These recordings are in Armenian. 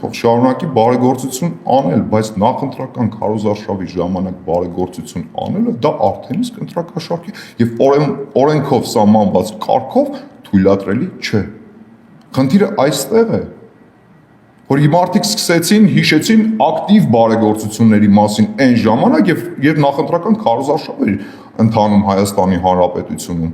թող շարունակի բարեգործություն անել, բայց նախընտրական քարոզարշավի ժամանակ բարեգործություն անելը դա արդեն իսկ ընտրակաշարք է եւ օրենքով սահմանված կարգով թույլատրելի չէ։ Խնդիրը այստեղ է, որ մարդիկ սկսեցին հիշեցին ակտիվ բարեգործությունների մասին այն ժամանակ եւ նախընտրական քարոզարշավ էր ընթանում Հայաստանի Հանրապետությունում։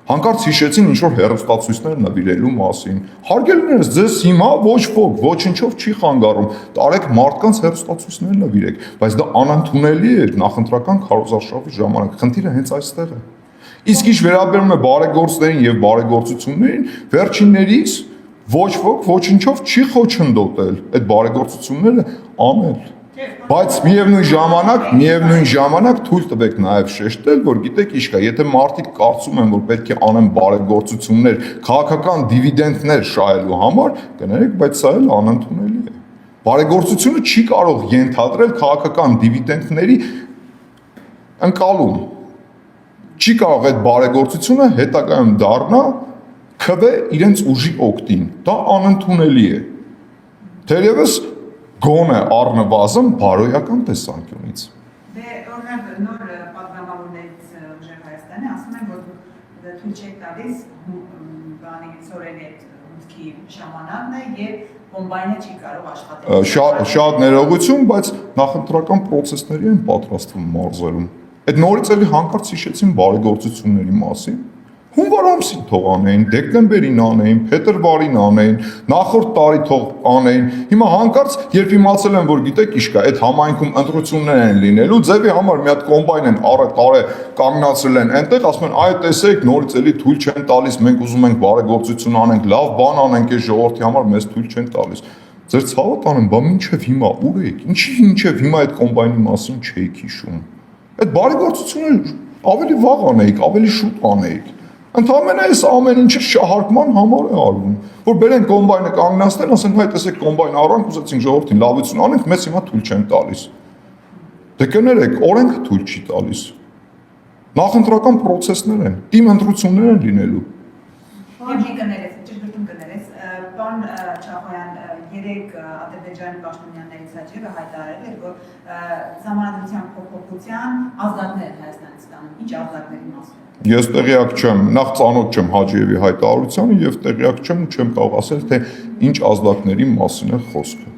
Հանկարծ հիշեցին ինչ-որ հեռուստացույցներ նվիրելու մասին։ Հարգելիներս, ձեզ հիմա ոչ ոք ոչինչով չի խանգարում, տարեք մարդկանց հեռուստացույցներ նվիրեք, բայց դա անընդունելի է նախընտրական քարոզարշավի ժամանակ։ Խնդիրը հենց այստեղ է։ Իսկ ինչ վերաբերում է բարեգործներին եւ բարեգործություններին, վերջիններից ոչ ոք ոչինչով չի խոչընդոտել այդ բարեգործությունները անել։ Բայց միևնույն ժամանակ թույլ տվեք նաև շեշտել, որ գիտեք ինչ կա, եթե մարդիկ կարծում են, որ պետք է անեն բարեգործություններ, քաղաքական դիվիդենդներ շահելու համար, կներեք, բայց սա էլ անընդունելի է։ Բարեգործությունը չի կարող ենթադրել քաղաքական դիվիդենդների ընկալում։ Չի կարող այդ բարեգործությունը հետագայում դառնա քվե իրենց ուժի օգտին։ Դա անընդունելի է։ Թերևս գոնե առնվազն բարոյական տեսանկյունից։ Դե օրինակ նոր պատգամավորներից ուժեղ Հայաստանի ասում են, որ թույլ չեք տալիս բանի ծորենի այդ մուտքի ժամանակն է եւ կոմբայնը չի կարող աշխատել։ Շատ ներողություն, բայց նախընտրական process-ների են պատրաստվում մարզերում։ Այդ նորից էլի հանկարծ հիշեցին բարեգործությունների մասին։ Հունվար ամսին թող անեին, դեկտեմբերին անեին, փետրվարին անեին, նախորդ տարի թող անեին։ Հիմա հանկարծ երբ իմացել են, որ գիտեք ինչ կա, այդ համայնքում ընտրություններ են լինելու, ձևի համար մի հատ կոմբայն են առը կանգնացրել են այնտեղ, ասում են, այ տեսեք, նորից էլի թույլ չեն տալիս, մենք ուզում ենք բարեգործություն անենք, լավ բան անենք այս ժողովրդի համար, մեզ թույլ չեն տալիս։ Ձեր ցավը տանեմ, բա մինչև հիմա ուր եք։ Ինչի մինչև հիմա այդ կոմբայնի մասին չէիք հիշում։ Այդ բարեգործությունները ավելի վաղ անեիք, ավելի շուտ անեիք։ Ընդհանրապես այս ամեն ինչը շահարկման համար է արվում, որ բերեն կոմբայնը կանգնացնեն, ասեն, հայ տեսեք կոմբայն առանք, ուզեցինք ժողովրդին լավություն անենք, մեզ հիմա թույլ չեն տալիս։ Դե կներեք, օրենքը թույլ չի տալիս։ Նախընտրական process-ներ են, իմ ընտրություններ են լինելու։ Պարոն Չախոյան, երեք Ադրբեջանի պաշտոնյաներից հաջողը հայտարարել էր, որ ժամանակության փոփոխության ազդակներ Հայաստանից ստանում։ Ինչ ազդակների մասին։ Ես տեղյակ չեմ, նախ ծանոթ չեմ Հաջիևի հայտարարությանը եւ տեղյակ չեմ ու չեմ կարող ասել, թե ինչ ազդակների մասին է խոսքը։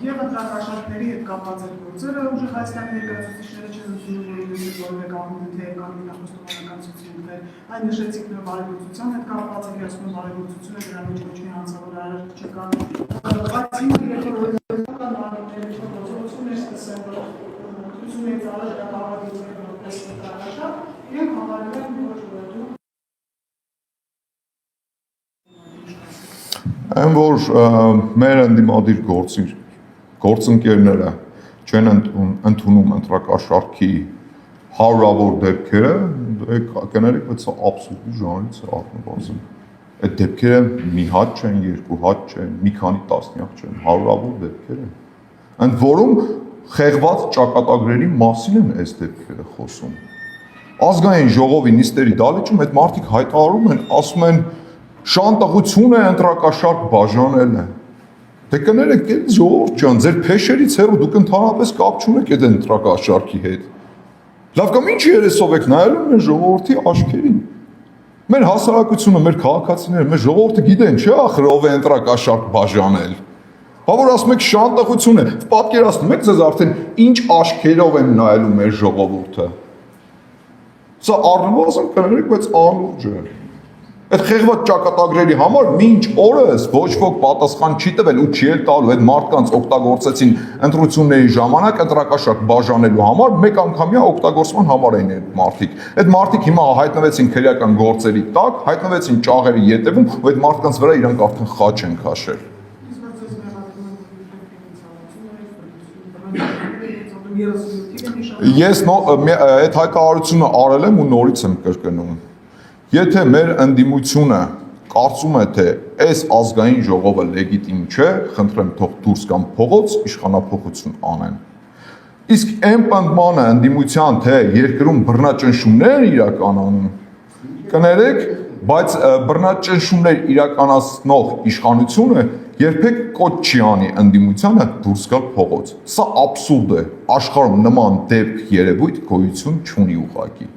Եվ ընտրակաշարքների հետ կապված այդ գործերը ուժեղ Հայաստանի ներկայացուցիչները չեն զորում որևէ թե կանգնախոստովանական ցուցիչներ, այն նշեցիք նոր բարեգործության հետ կապված եւ ասում են բարեգործությունը դրանից ոչ մի հանցավոր արարք չկա։ Բայց հիմա երբ որ գործողություններ սկսեն, որ ցուցումից առաջ կապավարությունները որպես ընտրակաշար, եւ համարել են որ Այն որ մեր ընդդիմադիր գործընկերները չեն ընդունում ընտրակաշարքի հարյուրավոր դեպքերը, կներեք, բայց սա աբսուրդի ժանրից է առնվազն։ Այդ դեպքերը մի հատ չեն, երկու հատ չեն, մի քանի տասնյակ չեն, հարյուրավոր դեպքեր են։ Ընդ որում խեղված ճակատագրերի մասին են այս դեպքերը խոսում։ Ազգային ժողովի նիստերի դալիճում այդ մարդիկ հայտարարում են, ասում են շանտաղություն է ընտրակաշարք բաժանելը։ Դե կներեք, ժողովուրդ ջան, ձեր փեշերից հեռու դուք ընդհանրապես կապ չունեք այդ ընտրակաշարքի հետ։ Լավ կամ ինչ երեսով եք նայելու մեր ժողովրդի աչքերին։ Մեր հասարակությունը, մեր քաղաքացիները, մեր ժողովուրդը գիտեն, չէ՞ ախր ով է ընտրակաշարք բաժանել։ Բա որ ասում եք շանտաղություն է, պատկերացնում եք ձեզ արդեն ինչ աչքերով են նայելու մեր ժողովուրդը։ Սա առնվազն կներեք, բայց անուրջը։ Այդ խեղված ճակատագրերի համար մինչ օրս ոչ ոք պատասխան չի տվել ու չի էլ տալու այդ մարդկանց օգտագործեցին ընտրությունների ժամանակ ընտրակաշարք բաժանելու համար մեկ անգամյա օգտագործման համար էին այդ մարդիկ։ Այդ մարդիկ հիմա հայտնվեցին քրեական գործերի տակ, հայտնվեցին ճաղերի ետևում, ու այդ մարդկանց վրա իրանք արդեն խաչ են քաշել։ Ես այդ հայտարարությունը արել եմ ու նորից եմ կրկնում։ Եթե մեր ընդդիմությունը կարծում է, թե այս ազգային ժողովը լեգիտիմ չէ, խնդրեմ թող դուրս կամ փողոց իշխանափոխություն անեն։ Իսկ այն պնդմանը ընդդիմության, թե երկրում բռնաճնշումներ են իրականանում, կներեք, բայց բռնաճնշումներ իրականացնող իշխանությունը երբեք կոչ չի անի ընդդիմությանը դուրս գալ փողոց։ Սա աբսուրդ է։ Աշխարհում նման դեպք երևույթ գոյություն չունի ուղղակի։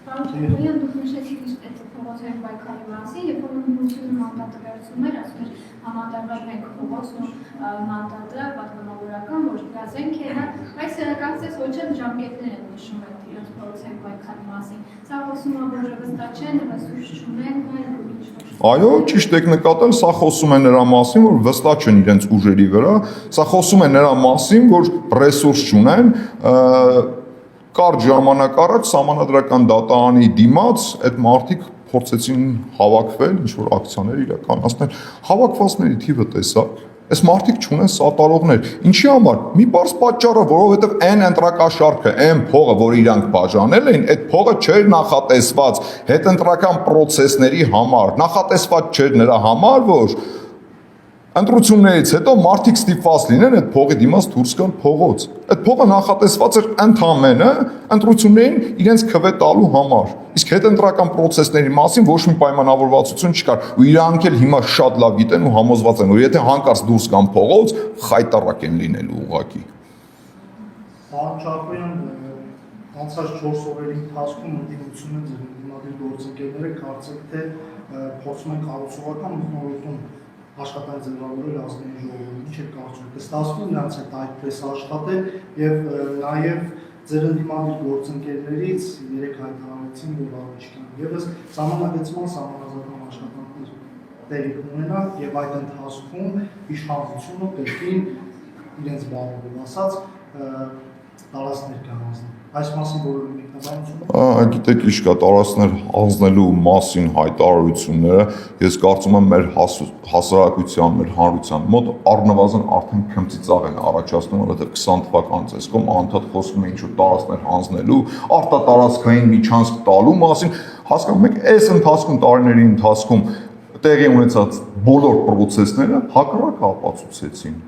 Պարոն դուք նշեցիք այդ փողոցային պայքարի մասին, երբ որ ընդդիմությունը մանդատը վերցնում էր, ասում էր համատարվել մենք փողոցն ու մանդատը պատգամավորական ոչ գազենք է, բայց կարծես ոչ էլ ժամկետներ են նշում այդ իրենց փողոցային պայքարի մասին։ Սա խոսում է որ վստահ չեն, ռեսուրս չունեն, Այո, ճիշտ եք նկատել, սա խոսում է նրա մասին, որ վստահ չեն իրենց ուժերի վրա, սա խոսում է նրա մասին, որ ռեսուրս չունեն, կարճ ժամանակ առաջ սահմանադրական դատարանի դիմաց այդ մարդիկ փորձեցին հավաքվել, ինչ-որ ակցիաներ իրականացնել, հավաքվածների թիվը տեսակ, այս մարդիկ չունեն սատարողներ, ինչի համար, մի պարզ պատճառը, որովհետև այն ընտրակաշարքը, այն փողը, որ իրանք բաժանել էին, այդ փողը չէր նախատեսված հետընտրական պրոցեսների համար, նախատեսված չէր նրա համար, որ ընտրություններից հետո մարդիկ ստիպված լինեն այդ փողի դիմաց դուրս գան փողոց։ Այդ փողը նախատեսված էր ընդամենը ընտրություններին իրենց քվե տալու համար։ Իսկ հետընտրական պրոցեսների մասին ոչ մի պայմանավորվածություն չկար։ Ու իրանք էլ հիմա շատ լավ գիտեն ու համոզված են, որ եթե հանկարծ դուրս գան փողոց, խայտառակ են լինելու ուղղակի։ Պարոն Չապոյան, անցած 4 օրերի ընթացքում ընդդիմությունը ձեր ընդդիմադիր գործընկերները կարծեք թե փորձում են կառուցողական մթնոլորտում աշխատանք ձևավորել ազգային ժողովում, ինչ է կարծում, ստացվում նրանց հետ այդպես աշխատել եւ նաեւ ձեր ընդդիմադիր գործընկերներից 3 հայտարարեցին, որ առաջ կան։ Եվս համանadեցման համանազատման աշխատանքներ տեղի ունենան եւ այդ ընթացքում իշխանությունը պետք է իրենց բառերով ասած տարածքներ կհանձնի։ Այս մասին որևէ մեկնաբանություն։ Գիտեք, ինչ կա տարածքներ հանձնելու մասին հայտարարությունները, ես կարծում եմ մեր հասարակության, մեր հանրության մոտ առնվազն արդեն քմծիծաղ են առաջացնում, որովհետև 20 թվականից այսքան անդադ խոսում է ինչ-որ տարածքներ հանձնելու, արտատարածքային միջանցք տալու մասին, հասկանում եք, այս ընթացքում տարիների ընթացքում տեղի ունեցած բոլոր պրոցեսները հակառակը ապացուցեցին։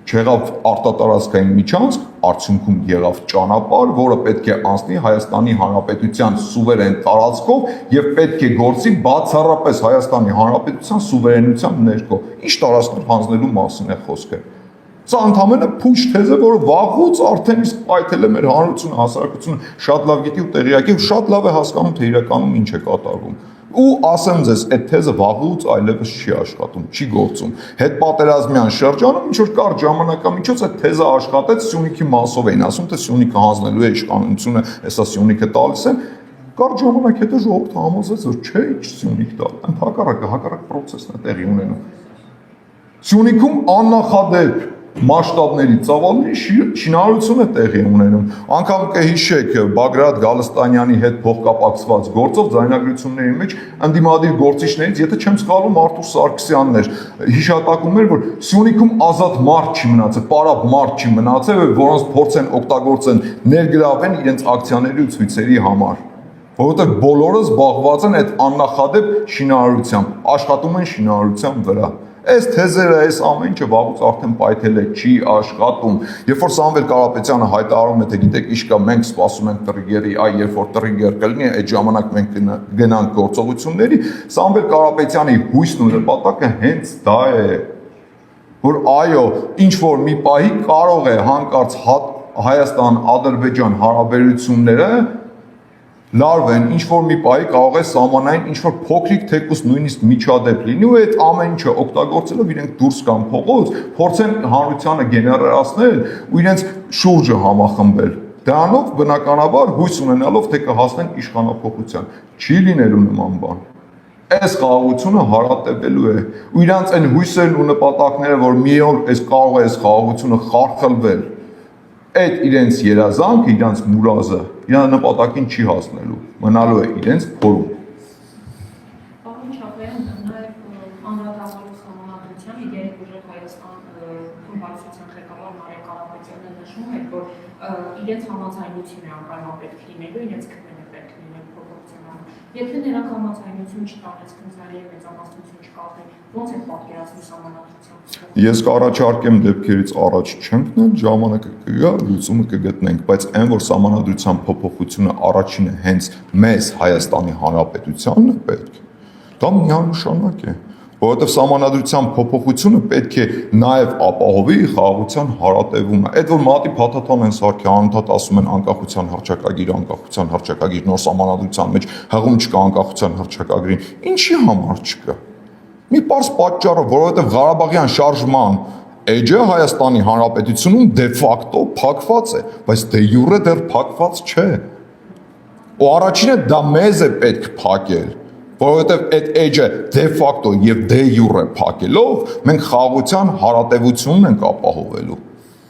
Չեղավ արտատարածքային միջանցք, արդյունքում եղավ ճանապարհ, որը պետք է անցնի Հայաստանի Հանրապետության սուվերեն տարածքով եւ պետք է գործի բացառապես Հայաստանի Հանրապետության սուվերենության ներքո։ Ինչ տարածքներ հանձնելու մասին է խոսքը։ Սա ընդհանրապես փուչ թեզ է, որը վաղուց արդեն իսկ պայթել է մեր հանրությունը, հասարակությունը շատ լավ գիտի ու տեղյակ է, շատ լավ է հասկանում, թե իրականում ինչ է կատարվում։ Ու ասեմ ձեզ, այդ թեզը վաղուց այլևս չի աշխատում, չի գործում։ Հետ պատերազմյան շրջանում ինչ որ կարճ ժամանակամիջոց այդ թեզը աշխատեց, Սյունիքի մասով էին ասում, թե Սյունիքը հանձնելու է իշխանությունը, հեսա Սյունիքը տալիս են։ Կարճ ժամանակ հետո ժողովուրդը համոզեց, որ չէ, ինչ Սյունիք տալ, հակառակ պրոցեսն է տեղի ունենում։ Սյունիքում աննախադեպ մասշտաբների ծավալների շինարարություն է տեղի ունենում։ Անկամ կհիշեք Բագրատ Գալստանյանի հետ փոխկապակցված գործով ձայնագրությունների մեջ ընդդիմադիր գործիչներից, եթե չեմ սխալվում, Արթուր Սարգսյանն էր, հիշատակում էր, որ Սյունիքում ազատ մարդ չի մնացել, պարապ մարդ չի մնացել, որոնց փորձեն օգտագործեն ներգրավեն իրենց ակցիաների ու ցույցերի համար։ Որովհետև բոլորը զբաղված են այդ աննախադեպ շինարարությամբ, աշխատում են շինարարության վրա։ Այս թեզերը, այս ամեն ինչը վաղուց արդեն պայթել է, չի աշխատում։ Երբ որ Սամվել Կարապետյանը հայտարարում է, թե գիտեք ինչ կա, մենք սպասում ենք տրիգերի, երբ որ տրիգեր կլինի, այդ ժամանակ մենք գնանք գործողությունների, Սամվել Կարապետյանի հույսն ու նպատակը հենց դա է, որ այո, ինչ որ մի պահի կարող է հանկարծ Հայաստան-Ադրբեջան հարաբերությունները լարվեն, ինչ-որ մի պահի կարող է սահմանային ինչ-որ փոքրիկ թեկուզ նույնիսկ միջադեպ լինի ու այդ ամեն ինչը օգտագործելով իրենք դուրս գան փողոց, փորձեն հանրությանը գեներացնել ու իրենց շուրջը համախմբել։ Դրանով բնականաբար հույս ունենալով, թե կհասնեն իշխանափոխության։ Չի լինելու նման բան։ Այս խաղաղությունը հարատևելու է ու իրանց այն հույսերն ու նպատակները, որ մի օր կարող է այս խաղաղությունը խարխլվել, այդ իրենց երազանքը, իրենց մուրազը, իրան նպատակին չի հասնելու, մնալու է իրենց փորում։ Պարոն Չապոյան, նաև անդրադառնալով համանadության երեք ուժեղ Հայաստան խմբակցության ղեկավար Մարիա Կարապետյանը նշում է, որ իրենց համաձայնություն է անպայման պետք լինելու, իրենց քվեն է պետք լինելու փոփոխության։ Եթե նրանք համաձայնություն չկան, այսինքն ძალიან մեծամասնություն չկա, ո՞նց է պատկերացնում համանadության։ Ես կառաջարկեմ դեպքերից առաջ չընկնել, ժամանակը կգա, լուծումը կգտնենք, բայց այն որ համանadության փոփոխությունը առաջինը հենց մեզ Հայաստանի Հանրապետությանն է պետք, դա միանշանակ է։ որովհետև սահմանադրության փոփոխությունը պետք է նաև ապահովի խաղաղության հարատևումը։ Այդ որ մատի փաթաթան են սարքի անընդհատ ասում են անկախության հռչակագիր, նոր սահմանադրության մեջ հղում չկա անկախության հռչակագրին, ինչի համար չկա։ Մի պարզ պատճառով, որովհետև Ղարաբաղյան շարժման էջը Հայաստանի Հանրապետությունում դե ֆակտո փակված է, բայց դե յուրե դեռ փակված չէ։ Ու առաջինը դա մեզ է պետք փակել, որովհետև այդ էջը դե ֆակտո եւ դե յուրե փակելով մենք խաղաղության հարատևությունն ենք ապահովելու։